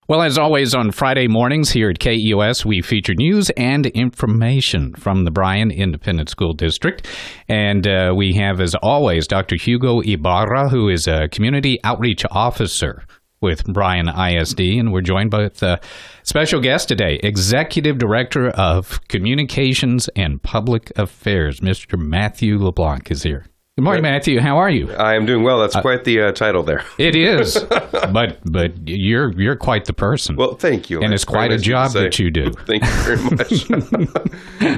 Well, as always, on Friday mornings here at KEOS, we feature news and information from the Bryan Independent School District. And we have, as always, Dr. Hugo Ibarra, who is a Community Outreach Officer with Bryan ISD. And we're joined by a special guest today, Executive Director of Communications and Public Affairs, Mr. Matthew LeBlanc is here. Good morning, Matthew. How are you? I am doing well. That's quite the title there. It is, but you're quite the person. Well, thank you. And it's quite a job that you do. Thank you very much.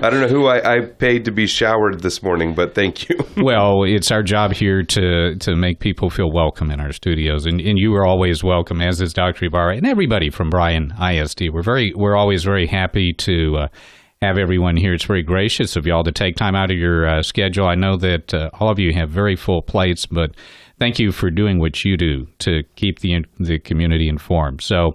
I don't know who I paid to be showered this morning, but thank you. Well, it's our job here to make people feel welcome in our studios, and you are always welcome, as is Dr. Ibarra and everybody from Bryan ISD. We're always very happy to have everyone here. It's very gracious of y'all to take time out of your schedule. I know that all of you have very full plates, but thank you for doing what you do to keep the community informed. So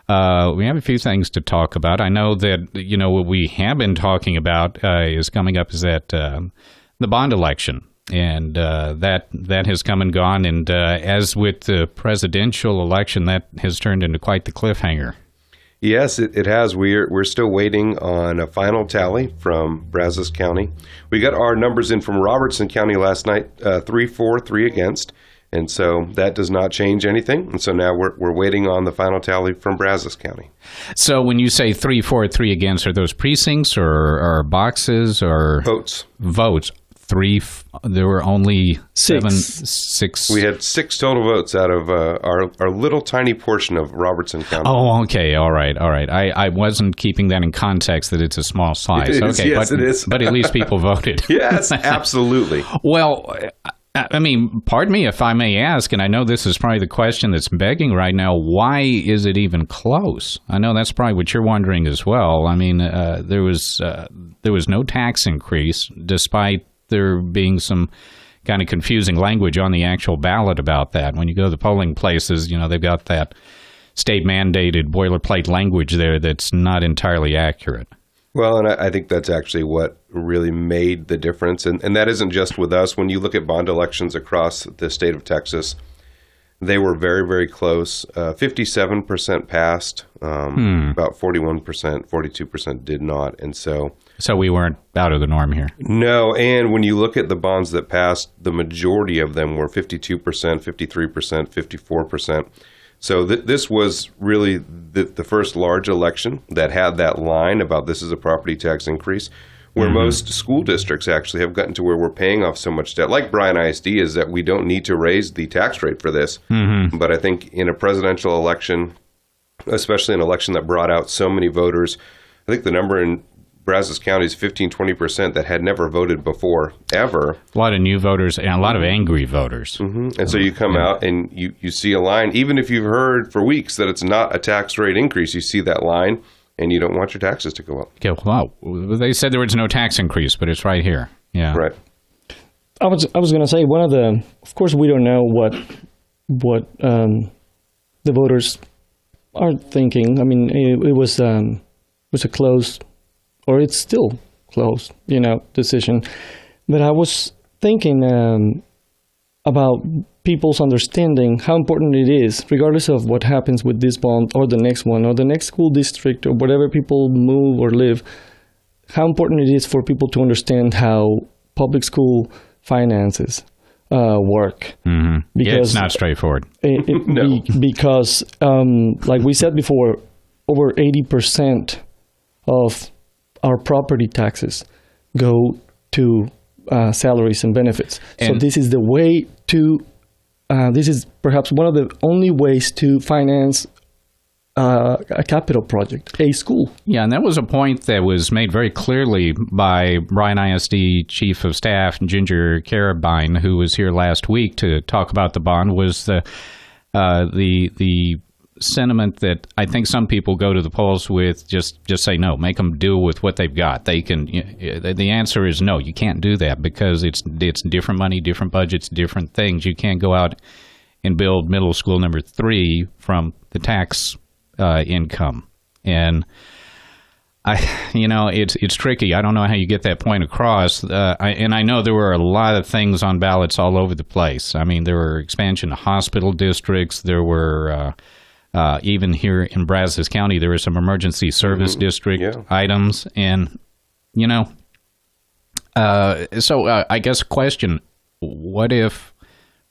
we have a few things to talk about. I know that, what we have been talking about is coming up is that the bond election. And that has come and gone. And as with the presidential election, that has turned into quite the cliffhanger. Yes, it has. We're still waiting on a final tally from Brazos County. We got our numbers in from Robertson County last night, 3-4, 3 against. And so that does not change anything. And so now we're waiting on the final tally from Brazos County. So when you say 3-4, 3 against, are those precincts or boxes or votes? Votes. There were only six. We had 6 total votes out of our little tiny portion of Robertson County. Oh, okay. All right. I wasn't keeping that in context that it's a small size. It is, okay, yes, it is. But at least people voted. Yes, absolutely. Well, I mean, pardon me if I may ask, and I know this is probably the question that's begging right now, why is it even close? I know that's probably what you're wondering as well. I mean, there was no tax increase, despite there being some kind of confusing language on the actual ballot about that. When you go to the polling places, they've got that state-mandated boilerplate language there that's not entirely accurate. Well, and I think that's actually what really made the difference. And that isn't just with us. When you look at bond elections across the state of Texas, they were very, very close. 57% passed, about 41%, 42% did not. And so we weren't out of the norm here. No, and when you look at the bonds that passed, the majority of them were 52%, 53%, 54%. So this was really the first large election that had that line about this is a property tax increase, where most school districts actually have gotten to where we're paying off so much debt. Like Bryan ISD is that we don't need to raise the tax rate for this. But I think in a presidential election, especially an election that brought out so many voters, I think the number in Brazos County is 15-20% that had never voted before, ever. A lot of new voters and a lot of angry voters. And so you come out and you see a line, even if you've heard for weeks that it's not a tax rate increase, you see that line and you don't want your taxes to go up. Okay, well, they said there was no tax increase, but it's right here. Yeah. Right. I was going to say of course we don't know what the voters are thinking. I mean, it was a close, or it's still close, decision. But I was thinking about people's understanding how important it is, regardless of what happens with this bond or the next one or the next school district or whatever people move or live, how important it is for people to understand how public school finances work. Because it's not straightforward. No. Because, like we said before, over 80% of our property taxes go to salaries and benefits. So this is the way to, this is perhaps one of the only ways to finance a capital project, a school. Yeah, and that was a point that was made very clearly by Bryan ISD Chief of Staff Ginger Carabine, who was here last week to talk about the bond, was the sentiment that I think some people go to the polls with just say no, make them do with what they've got. They can. The answer is no, you can't do that because it's different money, different budgets, different things. You can't go out and build middle school number 3 from the tax income. And it's tricky. I don't know how you get that point across. I know there were a lot of things on ballots all over the place. I mean, there were expansion of hospital districts. There were Even here in Brazos County, there are some emergency service district items. And, so I guess question, what if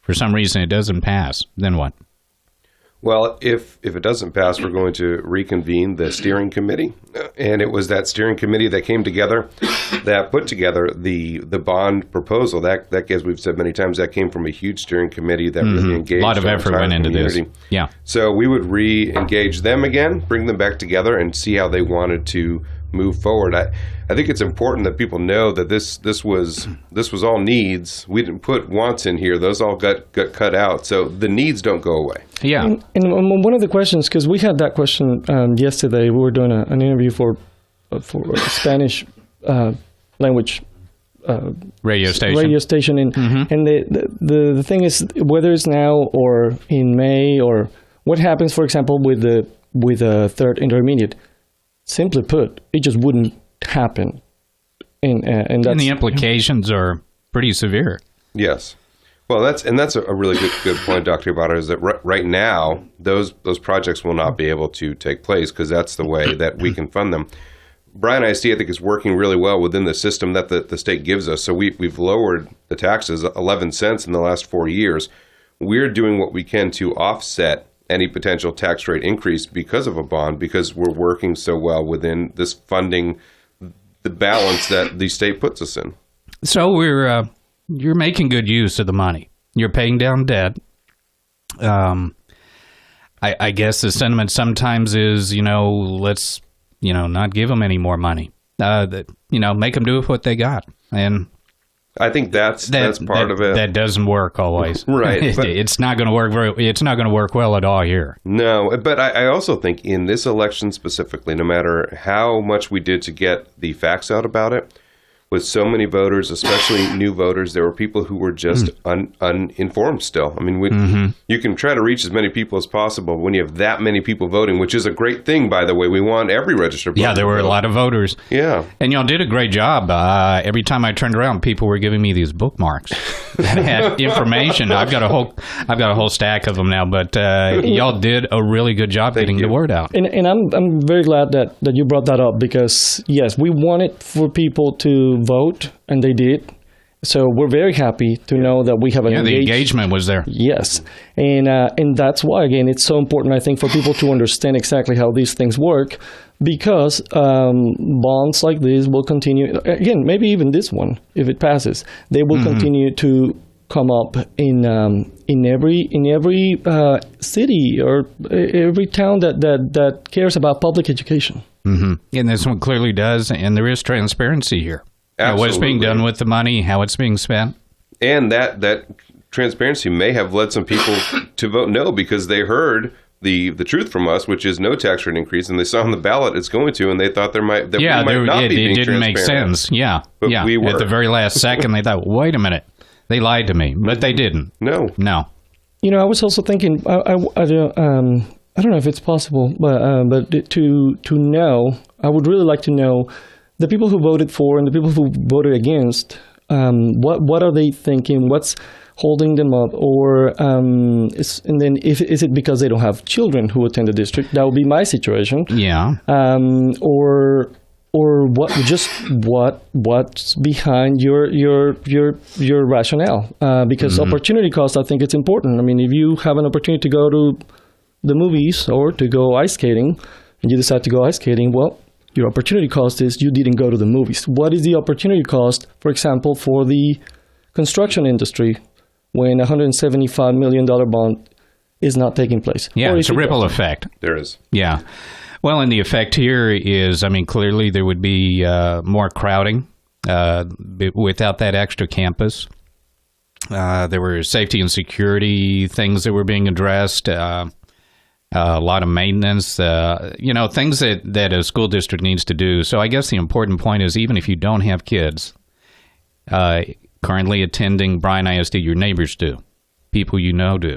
for some reason it doesn't pass? Then what? Well, if it doesn't pass, we're going to reconvene the steering committee. And it was that steering committee that came together, that put together the bond proposal. That, as we've said many times, that came from a huge steering committi that really engaged. A lot of effort went into this. Yeah. So we would re-engage them again, bring them back together, and see how they wanted to move forward. I think it's important that people know that this was all needs. We didn't put wants in here; those all got cut out. So the needs don't go away. Yeah. And one of the questions, because we had that question yesterday, we were doing an interview for Spanish language radio station, and the thing is, whether it's now or in May, or what happens, for example, with the third intermediate. Simply put, it just wouldn't happen, and the implications are pretty severe. Yes, well, that's a really good point, Dr. Ibarra, is that right now those projects will not be able to take place because that's the way that we can fund them. Bryan ISD, I think, is working really well within the system that the state gives us. So we've lowered the taxes 11 cents in the last 4 years. We're doing what we can to offset any potential tax rate increase because of a bond, because we're working so well within this funding, the balance that the state puts us in. So you're making good use of the money. You're paying down debt. I guess the sentiment sometimes is, let's, not give them any more money. Make them do with what they got. And I think that's part of it. That doesn't work always, right? It's not going to work It's not going to work well at all here. No, but I also think in this election specifically, no matter how much we did to get the facts out about it, with so many voters, especially new voters, there were people who were just uninformed still. I mean, you can try to reach as many people as possible. When you have that many people voting, which is a great thing, by the way, we want every registered voter. Yeah, there were a lot of voters. Yeah. And y'all did a great job. Every time I turned around, people were giving me these bookmarks that had information. I've got a whole stack of them now, but y'all did a really good job getting the word out. And I'm very glad that you brought that up, because yes, we wanted for people to vote, and they did. So we're very happy to know that we have an the engagement was there. Yes, and that's why, again, it's so important, I think, for people to understand exactly how these things work, because bonds like this will continue. Again, maybe even this one, if it passes, they will continue to come up in every city or every town that cares about public education. And this one clearly does, and there is transparency here. What's being done with the money, how it's being spent. And that transparency may have led some people to vote no, because they heard the truth from us, which is no tax rate increase, and they saw on the ballot it's going to, and they thought we might not be being it didn't make sense. Yeah, but yeah. We were. At the very last second, they thought, wait a minute, they lied to me, but they didn't. No. I was also thinking, I don't know if it's possible, but to know, I would really like to know the people who voted for and the people who voted against. What are they thinking? What's holding them up? Or is it because they don't have children who attend the district? That would be my situation. Yeah. Or what's behind your rationale? Because opportunity cost, I think it's important. I mean, if you have an opportunity to go to the movies or to go ice skating, and you decide to go ice skating, well, your opportunity cost is you didn't go to the movies. What is the opportunity cost, for example, for the construction industry when a $175 million bond is not taking place? Yeah, it's a ripple effect. There is. Yeah. Well, and the effect here is, clearly there would be more crowding without that extra campus. There were safety and security things that were being addressed. A lot of maintenance, things that a school district needs to do. So I guess the important point is, even if you don't have kids currently attending Bryan ISD, your neighbors do. People you know do.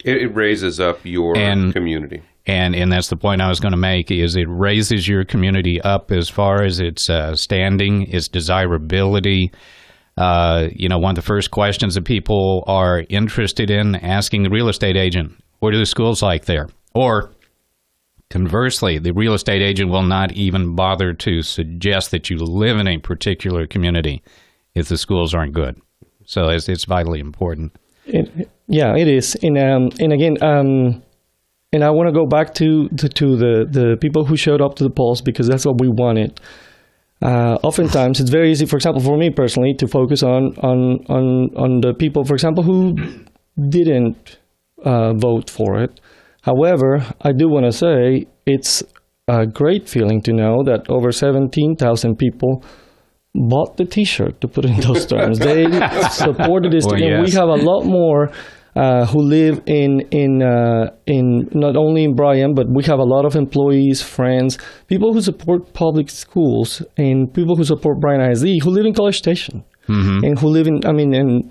It raises up your community. And that's the point I was going to make, is it raises your community up as far as its standing, its desirability. One of the first questions that people are interested in asking the real estate agent, what are the schools like there? Or Conversely, the real estate agent will not even bother to suggest that you live in a particular community if the schools aren't good. So it's vitally important. It is. And again, and I want to go back to the people who showed up to the polls, because that's what we wanted. Oftentimes, it's very easy, for example, for me personally, to focus on the people, for example, who didn't vote for it. However, I do want to say it's a great feeling to know that over 17,000 people bought the T-shirt, to put it in those terms. They supported this. Well, and yes. we have a lot more who live in not only in Bryan, but we have a lot of employees, friends, people who support public schools, and people who support Bryan ISD who live in College Station and who live in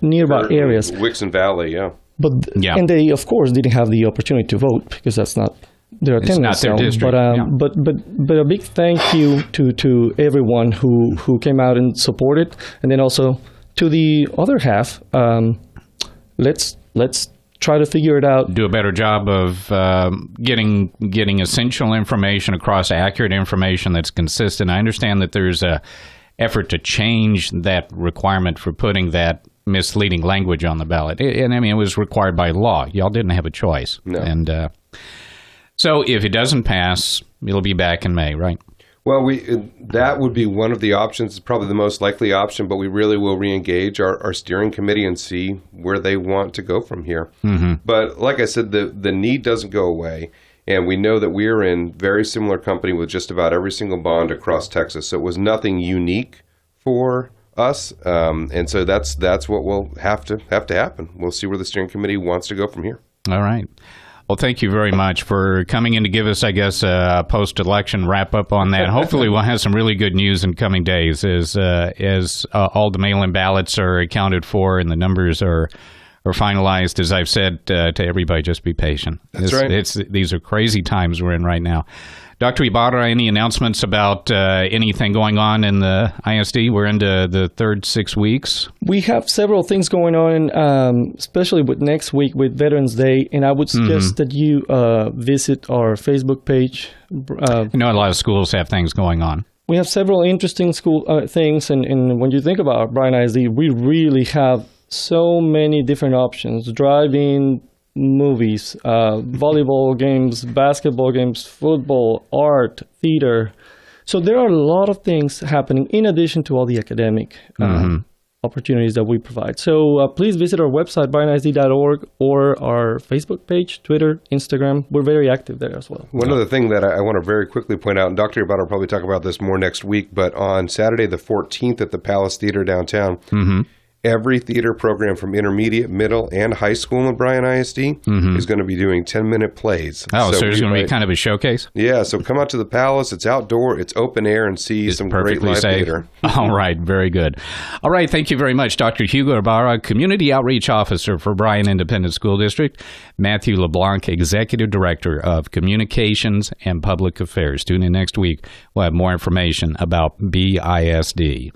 nearby areas. Wixon Valley, yeah. But and they, of course, didn't have the opportunity to vote because that's not their attendance zone. District. But a big thank you to everyone who came out and supported, and then also to the other half. Let's try to figure it out. Do a better job of getting essential information across, accurate information that's consistent. I understand that there's a effort to change that requirement for putting that misleading language on the ballot. And I mean, it was required by law. Y'all didn't have a choice. No. And so if it doesn't pass, it'll be back in May, right? Well, that would be one of the options. It's probably the most likely option, but we really will re-engage our steering committee and see where they want to go from here. Mm-hmm. But like I said, the need doesn't go away. And we know that we're in very similar company with just about every single bond across Texas. So it was nothing unique for us. And so that's what will have to happen. We'll see where the steering committee wants to go from here. All right. Well, thank you very much for coming in to give us, I guess, a post-election wrap-up on that. Hopefully we'll have some really good news in coming days as all the mail-in ballots are accounted for and the numbers are finalized. As I've said to everybody, just be patient. That's right. These are crazy times we're in right now. Dr. Ibarra, any announcements about anything going on in the ISD? We're into the third 6 weeks. We have several things going on, especially with next week with Veterans Day, and I would suggest that you visit our Facebook page. I know a lot of schools have things going on. We have several interesting school things, and when you think about Bryan ISD, we really have so many different options. Drive-in, movies, volleyball games, basketball games, football, art, theater. So there are a lot of things happening in addition to all the academic opportunities that we provide. So please visit our website, bryanisd.org, or our Facebook page, Twitter, Instagram. We're very active there as well. One other thing that I want to very quickly point out, and Dr. Ibarra will probably talk about this more next week, but on Saturday the 14th at the Palace Theater downtown, every theater program from intermediate, middle, and high school in Bryan ISD is going to be doing 10-minute plays. Oh, so there's going to be kind of a showcase? Yeah, so come out to the Palace. It's outdoor. It's open air and see some great live theater. All right, very good. All right, thank you very much, Dr. Hugo Ibarra, Community Outreach Officer for Bryan Independent School District, Matthew LeBlanc, Executive Director of Communications and Public Affairs. Tune in next week. We'll have more information about BISD.